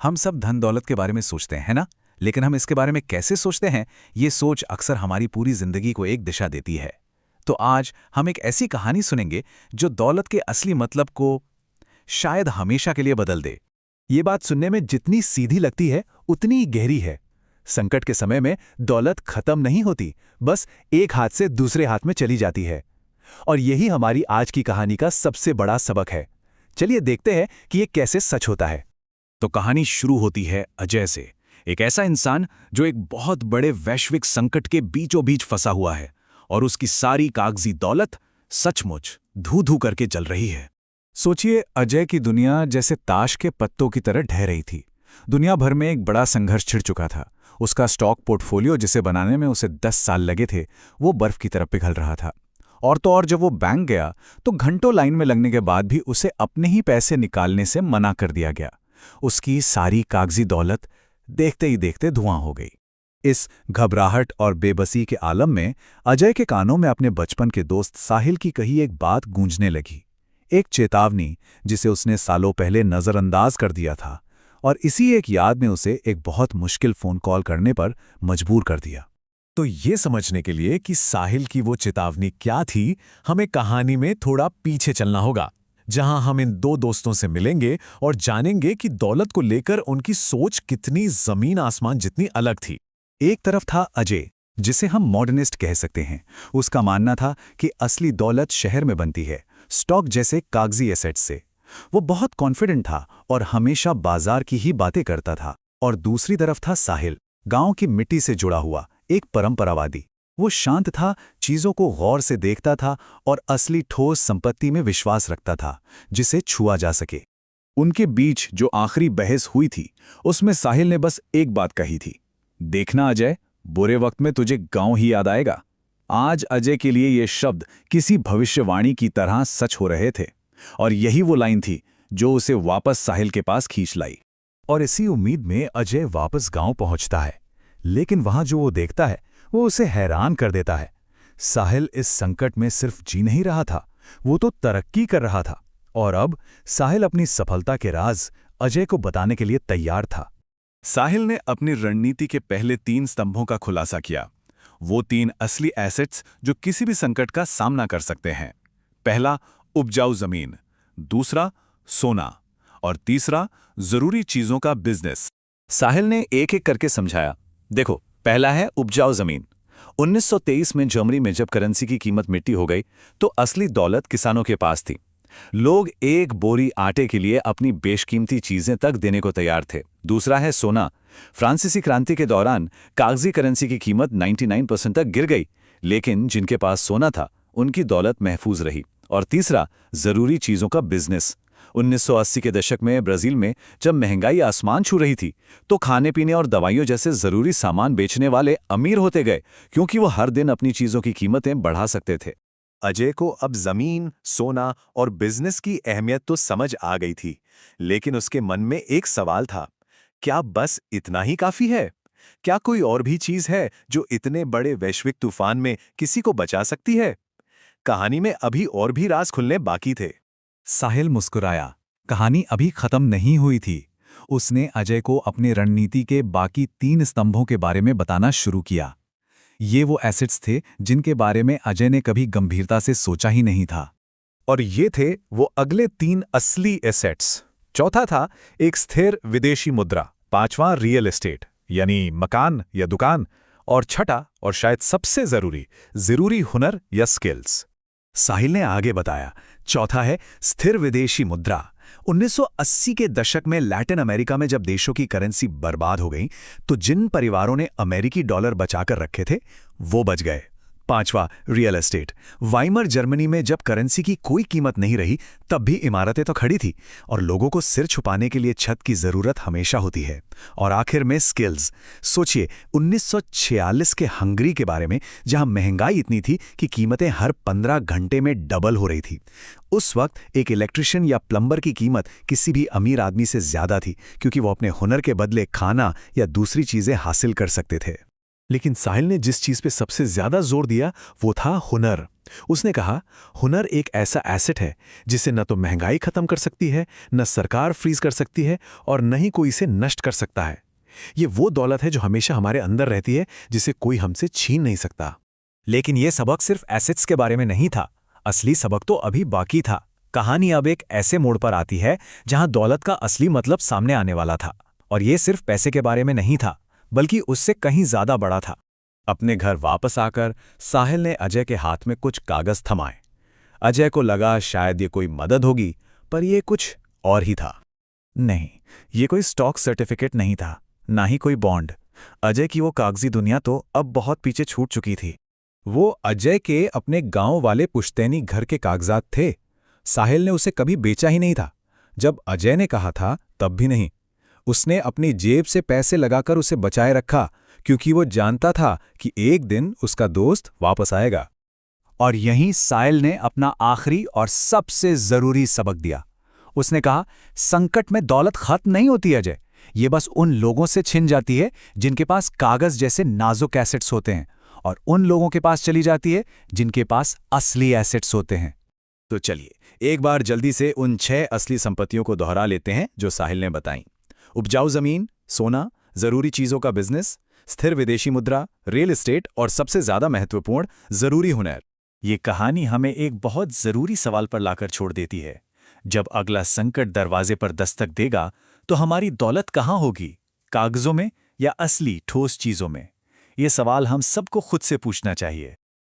हम सब धन दौलत के बारे में सोचते हैं, है ना? लेकिन हम इसके बारे में कैसे सोचते हैं, ये सोच अक्सर हमारी पूरी जिंदगी को एक दिशा देती है। तो आज हम एक ऐसी कहानी सुनेंगे जो दौलत के असली मतलब को शायद हमेशा के लिए बदल दे। ये बात सुनने में जितनी सीधी लगती है उतनी ही गहरी है। संकट के समय में दौलत खत्म नहीं होती, बस एक हाथ से दूसरे हाथ में चली जाती है। और यही हमारी आज की कहानी का सबसे बड़ा सबक है। चलिए देखते हैं कि ये कैसे सच होता है। तो कहानी शुरू होती है अजय से, एक ऐसा इंसान जो एक बहुत बड़े वैश्विक संकट के बीचों बीच फंसा हुआ है और उसकी सारी कागजी दौलत सचमुच धू-धू करके जल रही है। सोचिए, अजय की दुनिया जैसे ताश के पत्तों की तरह ढह रही थी। दुनिया भर में एक बड़ा संघर्ष छिड़ चुका था। उसका स्टॉक पोर्टफोलियो जिसे बनाने में उसे 10 साल लगे थे, वो बर्फ की तरह पिघल रहा था। और तो और जब वो बैंक गया तो घंटों लाइन में लगने के बाद भी उसे अपने ही पैसे निकालने से मना कर दिया गया। उसकी सारी कागजी दौलत देखते ही देखते धुआं हो गई। इस घबराहट और बेबसी के आलम में अजय के कानों में अपने बचपन के दोस्त साहिल की कही एक बात गूंजने लगी, एक चेतावनी जिसे उसने सालों पहले नजरअंदाज कर दिया था, और इसी एक याद ने उसे एक बहुत मुश्किल फोन कॉल करने पर मजबूर कर दिया। तो ये समझने के लिए कि साहिल की वो चेतावनी क्या थी, हमें कहानी में थोड़ा पीछे चलना होगा, जहां हम इन दो दोस्तों से मिलेंगे और जानेंगे कि दौलत को लेकर उनकी सोच कितनी जमीन आसमान जितनी अलग थी। एक तरफ था अजय, जिसे हम मॉडर्निस्ट कह सकते हैं। उसका मानना था कि असली दौलत शहर में बनती है, स्टॉक जैसे कागजी एसेट्स से। वो बहुत कॉन्फिडेंट था और हमेशा बाजार की ही बातें करता था। और दूसरी तरफ था साहिल, गांव की मिट्टी से जुड़ा हुआ एक परंपरावादी। वो शांत था, चीजों को गौर से देखता था और असली ठोस संपत्ति में विश्वास रखता था जिसे छुआ जा सके। उनके बीच जो आखिरी बहस हुई थी, उसमें साहिल ने बस एक बात कही थी, देखना अजय, बुरे वक्त में तुझे गांव ही याद आएगा। आज अजय के लिए ये शब्द किसी भविष्यवाणी की तरह सच हो रहे थे, और यही वो लाइन थी जो उसे वापस साहिल के पास खींच लाई। और इसी उम्मीद में अजय वापस गांव पहुंचता है, लेकिन वहां जो वो देखता है वो उसे हैरान कर देता है। साहिल इस संकट में सिर्फ जी नहीं रहा था, वो तो तरक्की कर रहा था। और अब साहिल अपनी सफलता के राज अजय को बताने के लिए तैयार था। साहिल ने अपनी रणनीति के पहले 3 स्तंभों का खुलासा किया, वो 3 असली एसेट्स जो किसी भी संकट का सामना कर सकते हैं। पहला, उपजाऊ जमीन, दूसरा, सोना, और तीसरा, जरूरी चीजों का बिजनेस। साहिल ने एक एक करके समझाया। देखो, पहला है उपजाऊ जमीन। 1923 में जर्मनी में जब करेंसी की कीमत मिट्टी हो गई तो असली दौलत किसानों के पास थी। लोग एक बोरी आटे के लिए अपनी बेशकीमती चीजें तक देने को तैयार थे। दूसरा है सोना। फ्रांसीसी क्रांति के दौरान कागजी करेंसी की कीमत 99% तक गिर गई, लेकिन जिनके पास सोना था उनकी दौलत महफूज रही। और तीसरा, जरूरी चीजों का बिजनेस। 1980 के दशक में ब्राजील में जब महंगाई आसमान छू रही थी तो खाने पीने और दवाइयों जैसे जरूरी सामान बेचने वाले अमीर होते गए, क्योंकि वो हर दिन अपनी चीजों की कीमतें बढ़ा सकते थे। अजय को अब जमीन, सोना और बिजनेस की अहमियत तो समझ आ गई थी, लेकिन उसके मन में एक सवाल था, क्या बस इतना ही काफी है? क्या कोई और भी चीज है जो इतने बड़े वैश्विक तूफान में किसी को बचा सकती है? कहानी में अभी और भी राज खुलने बाकी थे। साहिल मुस्कुराया। कहानी अभी खत्म नहीं हुई थी। उसने अजय को अपनी रणनीति के बाकी 3 स्तंभों के बारे में बताना शुरू किया। ये वो एसेट्स थे जिनके बारे में अजय ने कभी गंभीरता से सोचा ही नहीं था। और ये थे वो अगले 3 असली एसेट्स। चौथा था एक स्थिर विदेशी मुद्रा। पांचवां रियल एस्टेट यानी मकान या दुकान। और छठा और शायद सबसे जरूरी हुनर या स्किल्स। साहिल ने आगे बताया, चौथा है स्थिर विदेशी मुद्रा। 1980 के दशक में लैटिन अमेरिका में जब देशों की करेंसी बर्बाद हो गई तो जिन परिवारों ने अमेरिकी डॉलर बचाकर रखे थे वो बच गए। पांचवा, रियल एस्टेट। वाइमर जर्मनी में जब करेंसी की कोई कीमत नहीं रही तब भी इमारतें तो खड़ी थी, और लोगों को सिर छुपाने के लिए छत की जरूरत हमेशा होती है। और आखिर में स्किल्स। सोचिए, 1946 के हंगरी के बारे में, जहां महंगाई इतनी थी कि कीमतें हर 15 घंटे में डबल हो रही थी। उस वक्त एक इलेक्ट्रिशियन या प्लम्बर की कीमत किसी भी अमीर आदमी से ज्यादा थी, क्योंकि वो अपने हुनर के बदले खाना या दूसरी चीजें हासिल कर सकते थे। लेकिन साहिल ने जिस चीज पे सबसे ज्यादा जोर दिया वो था हुनर। उसने कहा, हुनर एक ऐसा एसेट है जिसे न तो महंगाई खत्म कर सकती है, न सरकार फ्रीज कर सकती है और न ही कोई इसे नष्ट कर सकता है। ये वो दौलत है जो हमेशा हमारे अंदर रहती है, जिसे कोई हमसे छीन नहीं सकता। लेकिन ये सबक सिर्फ एसेट्स के बारे में नहीं था, असली सबक तो अभी बाकी था। कहानी अब एक ऐसे मोड़ पर आती है जहां दौलत का असली मतलब सामने आने वाला था, और ये सिर्फ पैसे के बारे में नहीं था, बल्कि उससे कहीं ज्यादा बड़ा था। अपने घर वापस आकर साहिल ने अजय के हाथ में कुछ कागज थमाए। अजय को लगा शायद ये कोई मदद होगी, पर ये कुछ और ही था। नहीं, ये कोई स्टॉक सर्टिफिकेट नहीं था, ना ही कोई बॉन्ड। अजय की वो कागजी दुनिया तो अब बहुत पीछे छूट चुकी थी। वो अजय के अपने गांव वाले पुश्तैनी घर के कागजात थे। साहिल ने उसे कभी बेचा ही नहीं था। जब अजय ने कहा था तब भी नहीं। उसने अपनी जेब से पैसे लगाकर उसे बचाए रखा, क्योंकि वो जानता था कि एक दिन उसका दोस्त वापस आएगा। और यहीं साहिल ने अपना आखिरी और सबसे जरूरी सबक दिया। उसने कहा, संकट में दौलत खत्म नहीं होती अजय, ये बस उन लोगों से छिन जाती है जिनके पास कागज जैसे नाजुक एसेट्स होते हैं, और उन लोगों के पास चली जाती है जिनके पास असली एसेट्स होते हैं। तो चलिए एक बार जल्दी से उन 6 असली संपत्तियों को दोहरा लेते हैं जो साहिल ने बताई। उपजाऊ जमीन, सोना, जरूरी चीजों का बिजनेस, स्थिर विदेशी मुद्रा, रियल एस्टेट और सबसे ज्यादा महत्वपूर्ण जरूरी हुनर। ये कहानी हमें एक बहुत जरूरी सवाल पर लाकर छोड़ देती है। जब अगला संकट दरवाजे पर दस्तक देगा तो हमारी दौलत कहाँ होगी, कागजों में या असली ठोस चीजों में? ये सवाल हम सबको खुद से पूछना चाहिए।